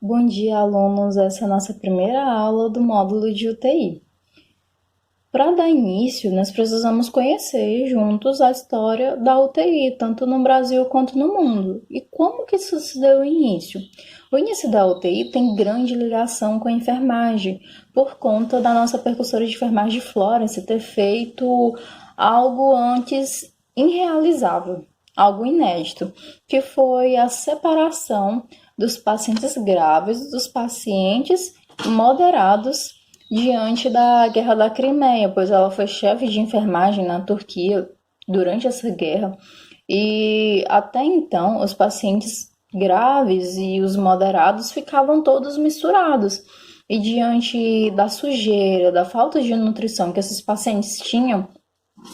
Bom dia, alunos. Essa é a nossa primeira aula do módulo de UTI. Para dar início, nós precisamos conhecer juntos a história da UTI, tanto no Brasil quanto no mundo. E como que isso se deu início? O início da UTI tem grande ligação com a enfermagem, por conta da nossa percussora de enfermagem Florence ter feito algo antes irrealizável, algo inédito, que foi a separação dos pacientes graves dos pacientes moderados diante da Guerra da Crimeia, pois ela foi chefe de enfermagem na Turquia durante essa guerra. E até então, os pacientes graves e os moderados ficavam todos misturados. E diante da sujeira, da falta de nutrição que esses pacientes tinham,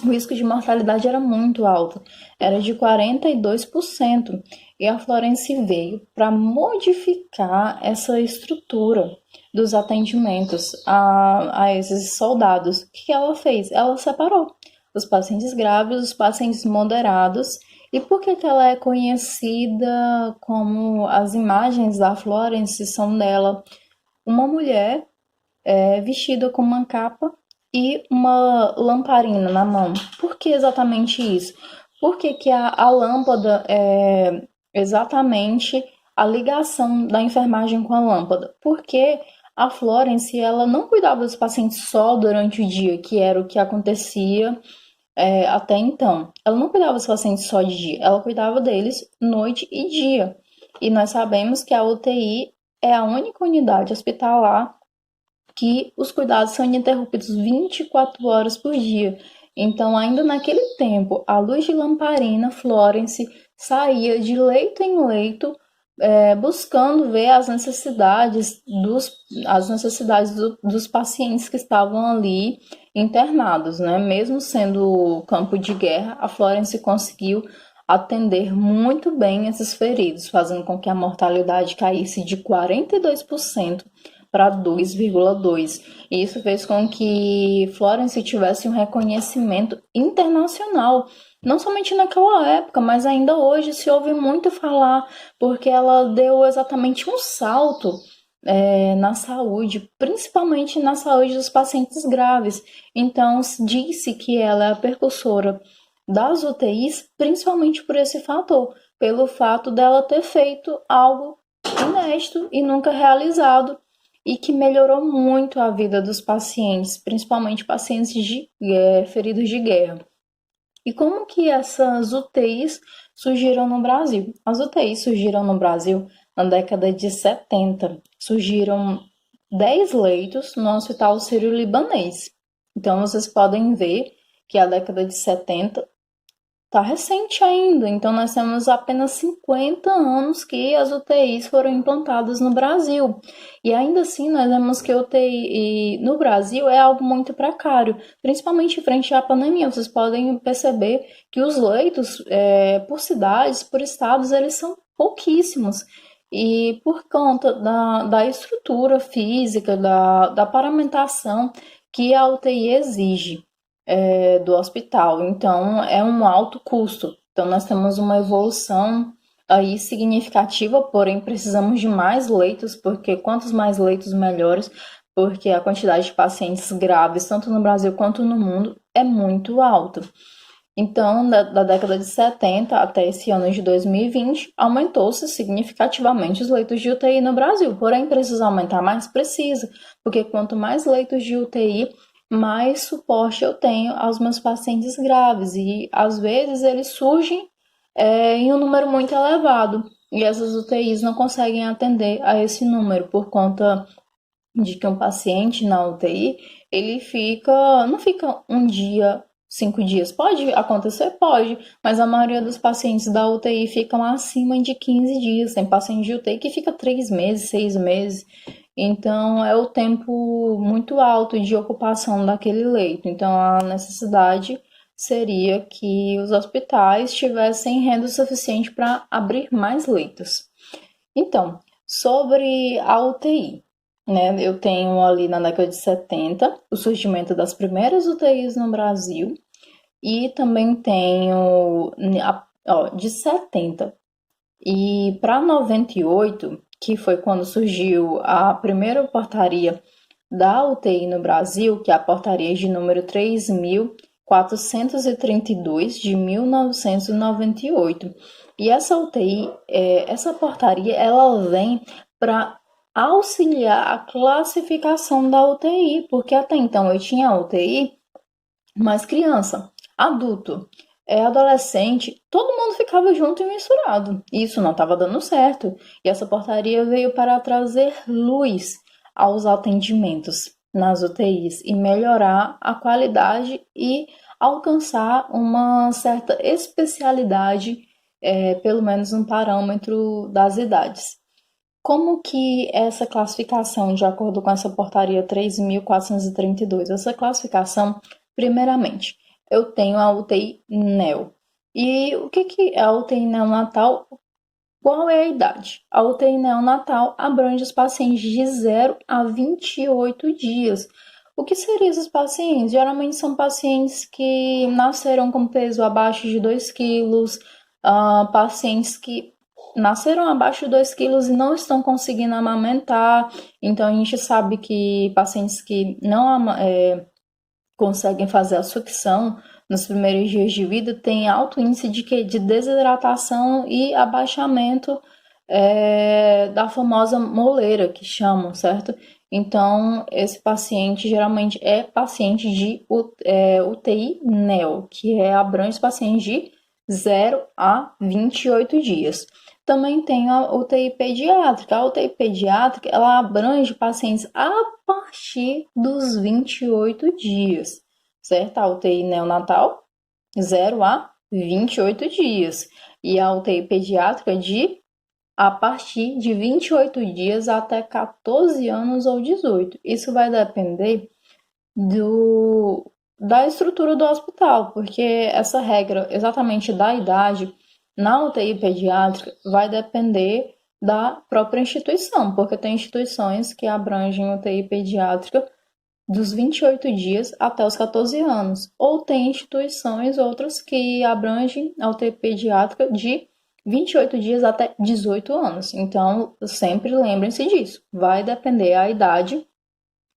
o risco de mortalidade era muito alto, era de 42%. E a Florence veio para modificar essa estrutura dos atendimentos a esses soldados. O que ela fez? Ela separou os pacientes graves dos pacientes moderados. E por que ela é conhecida como as imagens da Florence são dela? Uma mulher vestida com uma capa e uma lamparina na mão. Por que exatamente isso? Por que, que a lâmpada é exatamente a ligação da enfermagem com a lâmpada? Porque a Florence ela não cuidava dos pacientes só durante o dia, que era o que acontecia até então. Ela não cuidava dos pacientes só de dia, ela cuidava deles noite e dia. E nós sabemos que a UTI é a única unidade hospitalar que os cuidados são ininterruptos 24 horas por dia. Então, ainda naquele tempo, a luz de lamparina Florence saía de leito em leito, buscando ver as necessidades dos pacientes que estavam ali internados, né? Mesmo sendo campo de guerra, a Florence conseguiu atender muito bem esses feridos, fazendo com que a mortalidade caísse de 42% para 2,2. E isso fez com que Florence tivesse um reconhecimento internacional, não somente naquela época, mas ainda hoje se ouve muito falar, porque ela deu exatamente um salto na saúde, principalmente na saúde dos pacientes graves. Então, disse que ela é a percussora das UTIs, principalmente por esse fator, pelo fato dela ter feito algo inédito e nunca realizado e que melhorou muito a vida dos pacientes, principalmente pacientes feridos de guerra. E como que essas UTIs surgiram no Brasil? As UTIs surgiram no Brasil na década de 70. Surgiram 10 leitos no Hospital Sírio-Libanês. Então vocês podem ver que a década de 70 tá recente ainda, então nós temos apenas 50 anos que as UTIs foram implantadas no Brasil. E ainda assim, nós vemos que a UTI no Brasil é algo muito precário, principalmente frente à pandemia. Vocês podem perceber que os leitos, por cidades, por estados, eles são pouquíssimos. E por conta da estrutura física, da paramentação que a UTI exige do hospital. Então, é um alto custo. Então, nós temos uma evolução aí significativa, porém precisamos de mais leitos, porque quantos mais leitos, melhores, porque a quantidade de pacientes graves, tanto no Brasil quanto no mundo, é muito alta. Então, da década de 70 até esse ano de 2020, aumentou-se significativamente os leitos de UTI no Brasil. Porém, precisa aumentar mais? Precisa, porque quanto mais leitos de UTI, mais suporte eu tenho aos meus pacientes graves. E, às vezes, eles surgem em um número muito elevado. E essas UTIs não conseguem atender a esse número, por conta de que um paciente na UTI, ele não fica um dia, 5 dias. Pode acontecer? Pode, mas a maioria dos pacientes da UTI ficam acima de 15 dias. Tem paciente de UTI que fica 3 meses, 6 meses. Então, é o tempo muito alto de ocupação daquele leito. Então, a necessidade seria que os hospitais tivessem renda suficiente para abrir mais leitos. Então, sobre a UTI, né? Eu tenho ali na década de 70 o surgimento das primeiras UTIs no Brasil e também tenho de 70 e para 98 que foi quando surgiu a primeira portaria da UTI no Brasil, que é a portaria de número 3.432 de 1998. E essa UTI, essa portaria, ela vem para auxiliar a classificação da UTI, porque até então eu tinha a UTI, mas criança, adulto, adolescente, todo mundo ficava junto e misturado. Isso não estava dando certo. E essa portaria veio para trazer luz aos atendimentos nas UTIs e melhorar a qualidade e alcançar uma certa especialidade, pelo menos um parâmetro das idades. Como que essa classificação, de acordo com essa portaria 3.432, essa classificação, primeiramente, eu tenho a UTI neo. E o que é a UTI neonatal? Qual é a idade? A UTI neonatal abrange os pacientes de 0 a 28 dias. O que seriam esses pacientes? Geralmente são pacientes que nasceram com peso abaixo de 2 quilos, pacientes que nasceram abaixo de 2 quilos e não estão conseguindo amamentar. Então, a gente sabe que pacientes que não conseguem fazer a sucção nos primeiros dias de vida têm alto índice de desidratação e abaixamento da famosa moleira, que chamam, certo? Então, esse paciente geralmente é paciente de UTI neo, que abrange os pacientes de 0 a 28 dias. Também tem a UTI pediátrica. A UTI pediátrica, ela abrange pacientes a partir dos 28 dias, certo? A UTI neonatal, 0 a 28 dias. E a UTI pediátrica a partir de 28 dias até 14 anos ou 18. Isso vai depender da estrutura do hospital, porque essa regra exatamente da idade na UTI pediátrica vai depender da própria instituição, porque tem instituições que abrangem UTI pediátrica dos 28 dias até os 14 anos, ou tem instituições outras que abrangem a UTI pediátrica de 28 dias até 18 anos. Então, sempre lembrem-se disso, vai depender a idade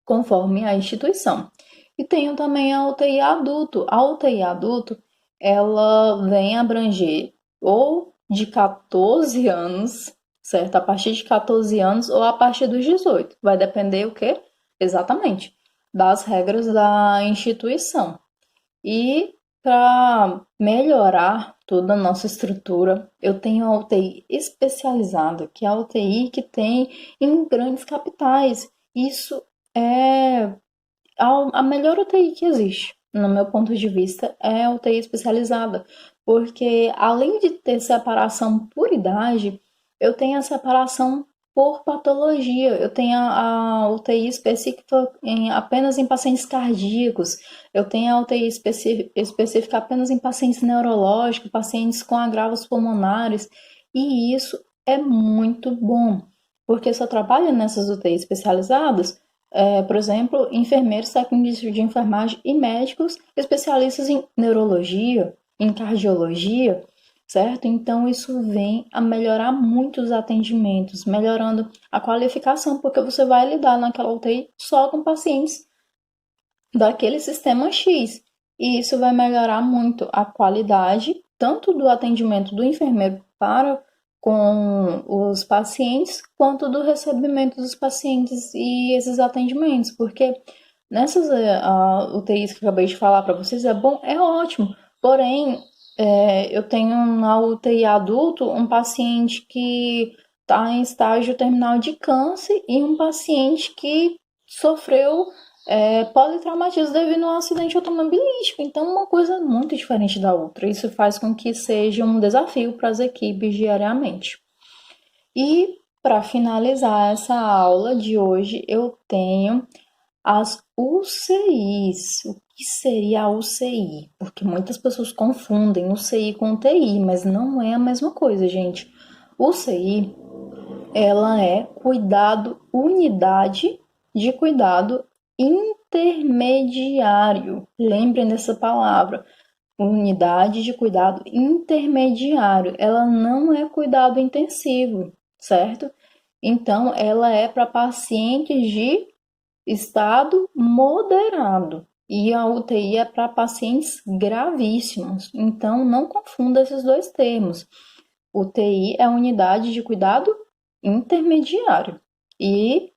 conforme a instituição. E tenho também a UTI adulto. A UTI adulto, ela vem abranger ou de 14 anos, certo? A partir de 14 anos ou a partir dos 18. Vai depender o quê? Exatamente, das regras da instituição. E para melhorar toda a nossa estrutura, eu tenho a UTI especializada, que é a UTI que tem em grandes capitais. Isso é a melhor UTI que existe, no meu ponto de vista, é a UTI especializada, porque além de ter separação por idade, eu tenho a separação por patologia. Eu tenho a UTI específica apenas em pacientes cardíacos, eu tenho a UTI específica apenas em pacientes neurológicos, pacientes com agravos pulmonares, e isso é muito bom, porque só trabalha nessas UTIs especializadas por exemplo, enfermeiros, técnicos de enfermagem e médicos especialistas em neurologia, em cardiologia, certo? Então, isso vem a melhorar muito os atendimentos, melhorando a qualificação, porque você vai lidar naquela UTI só com pacientes daquele sistema X. E isso vai melhorar muito a qualidade, tanto do atendimento do enfermeiro para com os pacientes, quanto do recebimento dos pacientes e esses atendimentos, porque nessas UTIs que eu acabei de falar para vocês é bom, é ótimo, porém eu tenho na UTI adulto um paciente que está em estágio terminal de câncer e um paciente que sofreu politraumatismo devido a um acidente automobilístico. Então, uma coisa muito diferente da outra. Isso faz com que seja um desafio para as equipes diariamente. E, para finalizar essa aula de hoje, eu tenho as UCIs. O que seria a UCI? Porque muitas pessoas confundem UCI com UTI, mas não é a mesma coisa, gente. UCI, ela é unidade de cuidado intermediário. Lembrem dessa palavra, unidade de cuidado intermediário. Ela não é cuidado intensivo, certo? Então, ela é para pacientes de estado moderado. E a UTI é para pacientes gravíssimos. Então, não confunda esses dois termos. UTI é unidade de cuidado intermediário. E,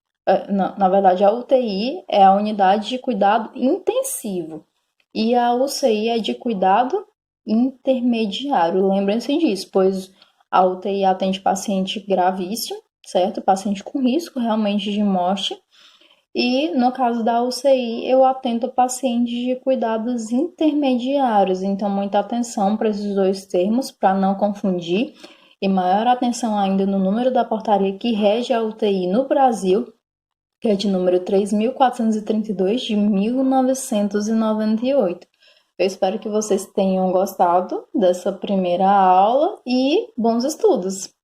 na verdade, a UTI é a unidade de cuidado intensivo. E a UCI é de cuidado intermediário. Lembrem-se disso, pois a UTI atende paciente gravíssimo, certo? Paciente com risco realmente de morte. E no caso da UCI, eu atendo pacientes de cuidados intermediários. Então, muita atenção para esses dois termos, para não confundir. E maior atenção ainda no número da portaria que rege a UTI no Brasil, que é de número 3.432 de 1998. Eu espero que vocês tenham gostado dessa primeira aula e bons estudos!